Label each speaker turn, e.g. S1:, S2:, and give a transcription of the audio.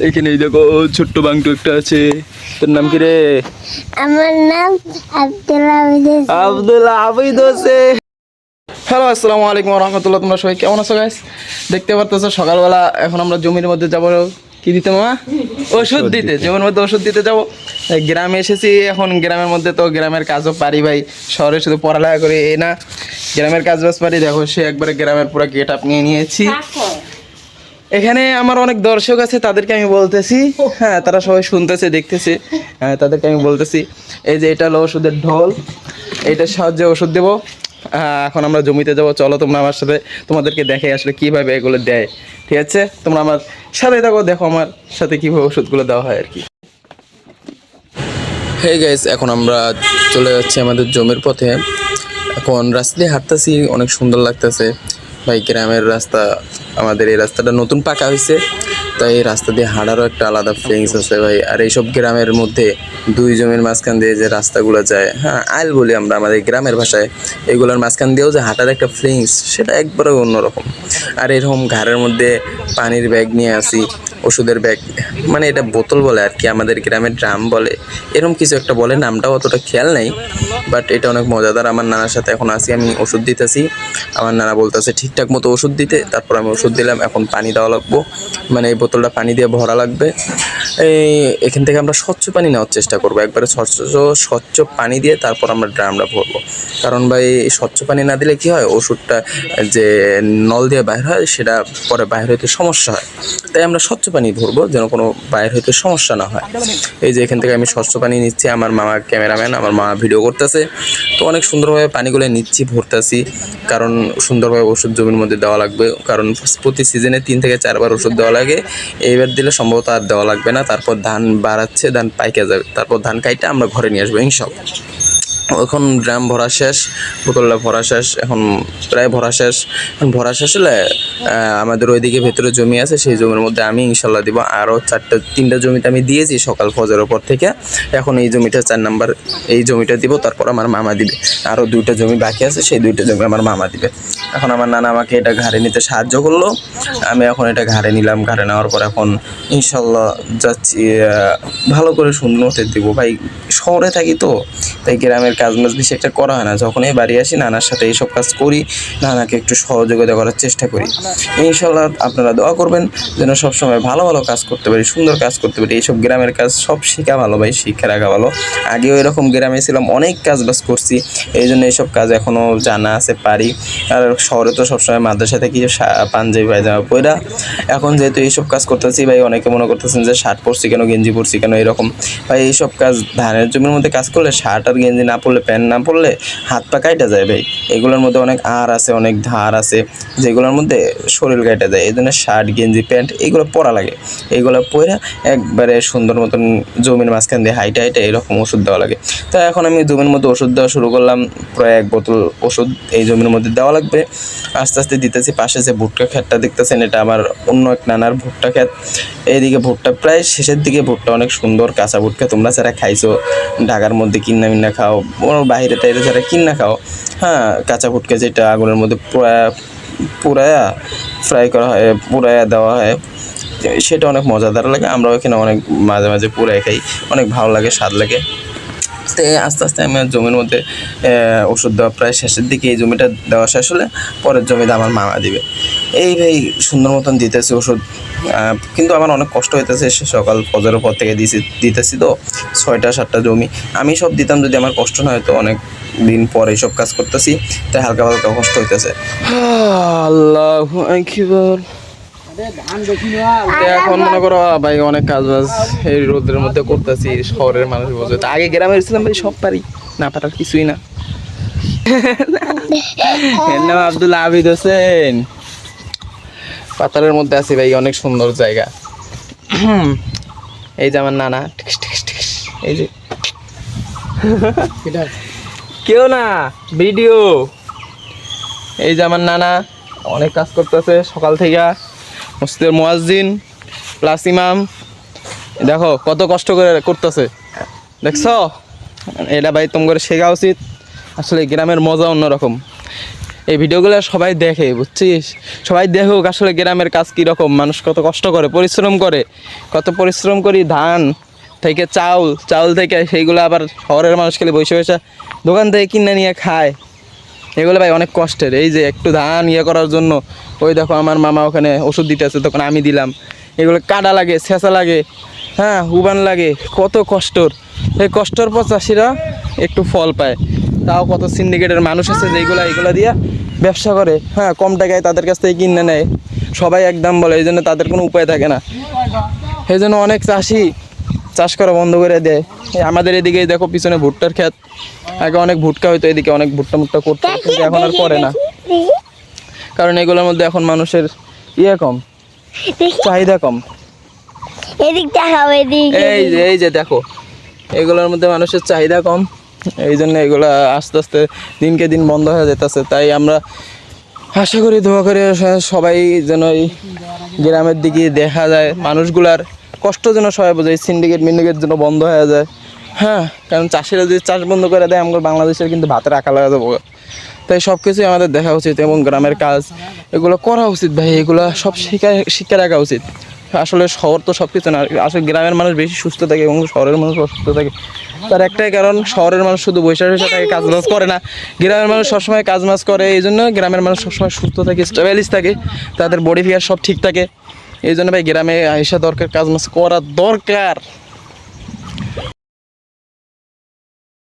S1: এখানে দেখো ছোট্ট বাংটু একটা আছে। তোর নাম কি রে?
S2: আমার নাম
S1: আব্দুল আবিদ হোসেন। হ্যালো, আসসালামু আলাইকুম ওয়া রাহমাতুল্লাহ। তোমরা সবাই কেমন আছো গাইস? দেখতে পারতেছো সকালবেলা এখন আমরা জমির মধ্যে যাবো। কি দিতে মামা? ওষুধ দিতে। জমির মধ্যে ওষুধ দিতে যাবো। গ্রামে এসেছি, এখন গ্রামের মধ্যে তো গ্রামের কাজও পারি ভাই। শহরে শুধু পড়ালেখা করে এ না, গ্রামের কাজ বাজ পারি। দেখো সে একবারে গ্রামের পুরো গেট আপ নিয়ে নিয়েছি। এখানে আমার অনেক দর্শক আছে, তাদেরকে আমি বলতেছি, হ্যাঁ তারা সবাই শুনতেছে দেখতেছে, হ্যাঁ তাদেরকে আমি বলতেছি এই যে এটা হলো ওষুধের ঢোল, এইটার সাহায্যে ওষুধ দেবো। এখন আমরা জমিতে যাবো, চলো তোমরা আমার সাথে, তোমাদেরকে দেখে আসলে কীভাবে এগুলো দেয়। ঠিক আছে, তোমরা আমার সাথে থাকো, দেখো আমার সাথে কীভাবে ওষুধগুলো দেওয়া হয় আর কি। হেই গাইস, এখন আমরা চলে যাচ্ছি আমাদের জমির পথে। এখন রাস্তা দিয়ে হাঁটতেছি, অনেক সুন্দর লাগতেছে ভাই। গ্রামের রাস্তা, আমাদের এই রাস্তাটা নতুন পাকা হয়েছে, তাই এই রাস্তা দিয়ে হাঁটারও একটা আলাদা ফিলিংস আছে ভাই। আর এইসব গ্রামের মধ্যে দুই জমির মাঝখান দিয়ে যে রাস্তাগুলো যায়, হ্যাঁ আইল বলি আমরা আমাদের গ্রামের ভাষায়, এগুলোর মাঝখান দিয়েও যে হাঁটার একটা ফিলিংস, সেটা একবারে অন্যরকম। আর এরকম ঘাড়ের মধ্যে পানির ব্যাগ নিয়ে আসি, ওষুধের ব্যাগ, মানে এটা বোতল বলে আর কি, আমাদের গ্রামের ড্রাম বলে, এরকম কিছু একটা বলে, নামটাও অতটা খেয়াল নেই, বাট এটা অনেক মজাদার। আমার নানার সাথে এখন আসি, আমি ওষুধ দিতেছি। আমার নানা বলতেছে ঠিকঠাক মতো ওষুধ দিতে, তারপর আমি ওষুধ দিলাম। এখন পানি দেওয়া লাগবো, মানে এই বোতলটা পানি দিয়ে ভরা লাগবে। এখান থেকে আমরা স্বচ্ছ পানি নেওয়ার চেষ্টা করবো, একবারে স্বচ্ছ পানি দিয়ে তারপর আমরা ড্রামটা ভরবো। কারণ ভাই স্বচ্ছ পানি না দিলে কি হয়, ওষুধটা যে নল দিয়ে বাইর হয় সেটা পরে বাইর হইতে সমস্যা হয়। তাই আমরা স্বচ্ছ পানি ভরবো, যেন কোনো বাইর হইতে সমস্যা না হয়। এই যে এখান থেকে আমি স্বচ্ছ পানি নিচ্ছি, আমার মামা ক্যামেরাম্যান, আমার মামা ভিডিও করতেছে, তো অনেক সুন্দরভাবে পানিগুলো নিচ্ছি, ভরতেছি। কারণ সুন্দরভাবে ওষুধ জমির মধ্যে দেওয়া লাগবে, কারণ প্রতি সিজনে 3 থেকে 4 বার ওষুধ দেওয়া লাগে। এইবার দিলে সম্ভবত আর দেওয়া লাগবে না। তারপর ধান বাড়াচ্ছে, ধান পাইকে যাবে, তারপর ধান কাইটা আমরা ঘরে নিয়ে আসবো ইনশাল্লাহ। এখন ড্রাম ভরা শেষ, বোতলটা ভরা শেষ, এখন প্রায় ভরা শেষ। এখন ভরা শেষ হলে আমাদের ওইদিকে ভেতরে জমি আছে, সেই জমির মধ্যে আমি ইনশাল্লাহ দিব। আরও 3টা জমিতে আমি দিয়েছি সকাল ফজরের পর থেকে। এখন এই জমিটা 4 নাম্বার, এই জমিটা দিব, তারপর আমার মামা দিবে। আরও 2টা জমি বাকি আছে, সেই 2টা জমি আমার মামা দিবে। এখন আমার নানা আমাকে এটা ঘাড়ে নিতে সাহায্য করলো, আমি এখন এটা ঘাড়ে নিলাম। ঘাড়ে নেওয়ার পর এখন ইনশাল্লাহ যাচ্ছি, ভালো করে সুন্দর মতো দিব ভাই। শহরে থাকি তো, তাই গ্রামের কাজ মাজ বেশি একটা করা হয় না। যখনই বাড়ি আসি নানার সাথে এইসব কাজ করি, নানাকে একটু সহযোগিতা করার চেষ্টা করি। ইনশাল্লাহ আপনারা দোয়া করবেন যেন সবসময় ভালো ভালো কাজ করতে পারি, সুন্দর কাজ করতে পারি। এইসব গ্রামের কাজ সব শেখা ভালো ভাই, শিক্ষা রাখা ভালো। আগেও এরকম গ্রামে ছিলাম, অনেক কাজ বাজ করছি, এই জন্য এইসব কাজ এখনও জানা আছে, পারি। আর শহরে তো সবসময় মাদ্রাসা থেকে পাঞ্জাবি পায়জামা পইরা, এখন যেহেতু এইসব কাজ করতেছি ভাই, অনেকে মনে করতেছেন যে শার্ট পরছি কেন, গেঞ্জি পরছি কেন, এরকম ভাই। এইসব কাজ ধানের জমির মধ্যে কাজ করলে, শার্ট আর গেঞ্জি না পরলে, প্যান্ট না পরলে হাত পা কাইটা যায় ভাই। এগুলোর মধ্যে অনেক আর আছে, অনেক ধার আছে, যেগুলোর মধ্যে শরীর কাইটা যায়। এই জন্য শার্ট গেঞ্জি প্যান্ট এগুলো পরা লাগে, এগুলো পরে একবারে সুন্দর মতন জমির মাঝখান দিয়ে হাইটে হাইটে এরকম ওষুধ দেওয়া লাগে। তো এখন আমি জমির মধ্যে ওষুধ দেওয়া শুরু করলাম, প্রায় 1 বোতল ওষুধ এই জমির মধ্যে দেওয়া লাগবে। আস্তে আস্তে দিতেছি। পাশে যে ভুট্টা ক্ষেতটা দেখতেছেন, এটা আমার অন্য এক নানার ভুট্টা ক্ষেত। এইদিকে ভুট্টা প্রায় শেষের দিকে, ভুট্টা অনেক সুন্দর কাঁচা ভুট্টা, তোমরা যারা খাইছো ঢাকার মধ্যে কিন্না মিন্না খাও, বাইরে টাইরে যারা কিন্না খাও, হ্যাঁ কাঁচা ভুট্টা যেটা আগুনের মধ্যে পুরায়া ফ্রাই করা হয়, পুরায়া দেওয়া হয়, সেটা অনেক মজাদার লাগে। আমরাও এখানে অনেক মাঝে মাঝে পুরাই খাই, অনেক ভালো লাগে, স্বাদ লাগে। তো আস্তে আস্তে আমি জমির মধ্যে ওষুধ দেওয়া প্রায় শেষের দিকে। এই জমিটা দেওয়া শেষ হলে পরের জমিতে আমার মামা দিবে। এই ভাই সুন্দর মতন দিতেছি ওষুধ, কিন্তু আমার অনেক কষ্ট হইতেছে। সকাল ফজরের পর থেকে দিতেছি তো 6টা 7টা জমি, আমি সব দিতাম যদি আমার কষ্ট না হয়তো। অনেক দিন পর এইসব কাজ করতেছি, তাই হালকা হালকা কষ্ট হইতেছে। আল্লাহু আকবার। এখন মনে করো ভাই অনেক কাজ বাজ এই রোদের মধ্যে করতেছি, শহরের মানুষ বলছে। আগে গ্রামে ছিলাম ভাই, সব পারি, না পারার কিছুই না। এর নাম আব্দুল আবিদ হোসেন। পাতালের মধ্যে আছি ভাই, অনেক সুন্দর জায়গা। এই যে আমার নানা, এই যে কেউ না ভিডিও, এই যে আমার নানা অনেক কাজ করতেছে সকাল থেকে, মসজিদের মুয়াজ্জিন প্লাস ইমাম। দেখো কত কষ্ট করে করতেছে, দেখছো? এটা ভাই তোমার শেখা উচিত। আসলে গ্রামের মজা অন্যরকম। এই ভিডিওগুলো সবাই দেখে, বুঝছিস? সবাই দেখুক আসলে গ্রামের কাজ কীরকম, মানুষ কত কষ্ট করে, পরিশ্রম করে, কত পরিশ্রম করি ধান থেকে চাউল থেকে সেইগুলো আবার শহরের মানুষ খেলে বসে বসে দোকান থেকে কিনে নিয়ে খায়। এগুলো ভাই অনেক কষ্টের। এই যে একটু ধান করার জন্য ওই দেখো আমার মামা ওখানে ওষুধ দিতে আছে, তখন আমি দিলাম। এগুলো কাটা লাগে, ছেঁচা লাগে, হ্যাঁ উবান লাগে, কত কষ্টর। এই কষ্টর পর চাষিরা একটু ফল পায়। তাও কত সিন্ডিকেটের মানুষ আছে এগুলো দিয়ে ব্যবসা করে, হ্যাঁ কম টাকায় তাদের কাছ থেকে কিনে নেয়, সবাই একদম বলে, এই জন্য তাদের কোনো উপায় থাকে না। এই জন্য অনেক চাষি চাষ করা বন্ধ করে দেয়। আমাদের এদিকে দেখো পিছনে ভুট্টার ক্ষেত, আগে অনেক ভুট্টা হইতো, এদিকে অনেক ভুট্টা করতো, কিন্তু এখন আর করে না, কারণ এগুলোর মধ্যে এখন মানুষের কম, চাহিদা কম। এই যে দেখো এগুলোর মধ্যে মানুষের চাহিদা কম, এই জন্য এগুলা আস্তে আস্তে দিনকে দিন বন্ধ হয়ে যেতেছে। তাই আমরা আশা করি, দোয়া করে সবাই যেন এই গ্রামের দিকে দেখা যায়, মানুষগুলার কষ্ট যেন সবাই বোঝে, সিন্ডিকেট যেন বন্ধ হয়ে যায়। হ্যাঁ, কারণ চাষিরা যদি চাষ বন্ধ করে দেয়, আমরা বাংলাদেশের কিন্তু ভাতের আঁকা লাগা যাবো। তাই সব কিছুই আমাদের দেখা উচিত এবং গ্রামের কাজ এগুলো করা উচিত ভাই, এগুলো সব শিক্ষা রাখা উচিত। আসলে শহর তো সব কিছু না, আসলে গ্রামের মানুষ বেশি সুস্থ থাকে এবং শহরের মানুষ অসুস্থ থাকে। তার একটাই কারণ, শহরের মানুষ শুধু বৈশাখ থাকে, কাজ বাজ করে না। গ্রামের মানুষ সবসময় কাজ বাজ করে, এই জন্য গ্রামের মানুষ সবসময় সুস্থ থাকে, স্টেবলিশ থাকে, তাদের বডি ফিগার সব ঠিক থাকে। এই জন্য ভাই গ্রামে আইসা দরকার, কাজ বাজ করা দরকার।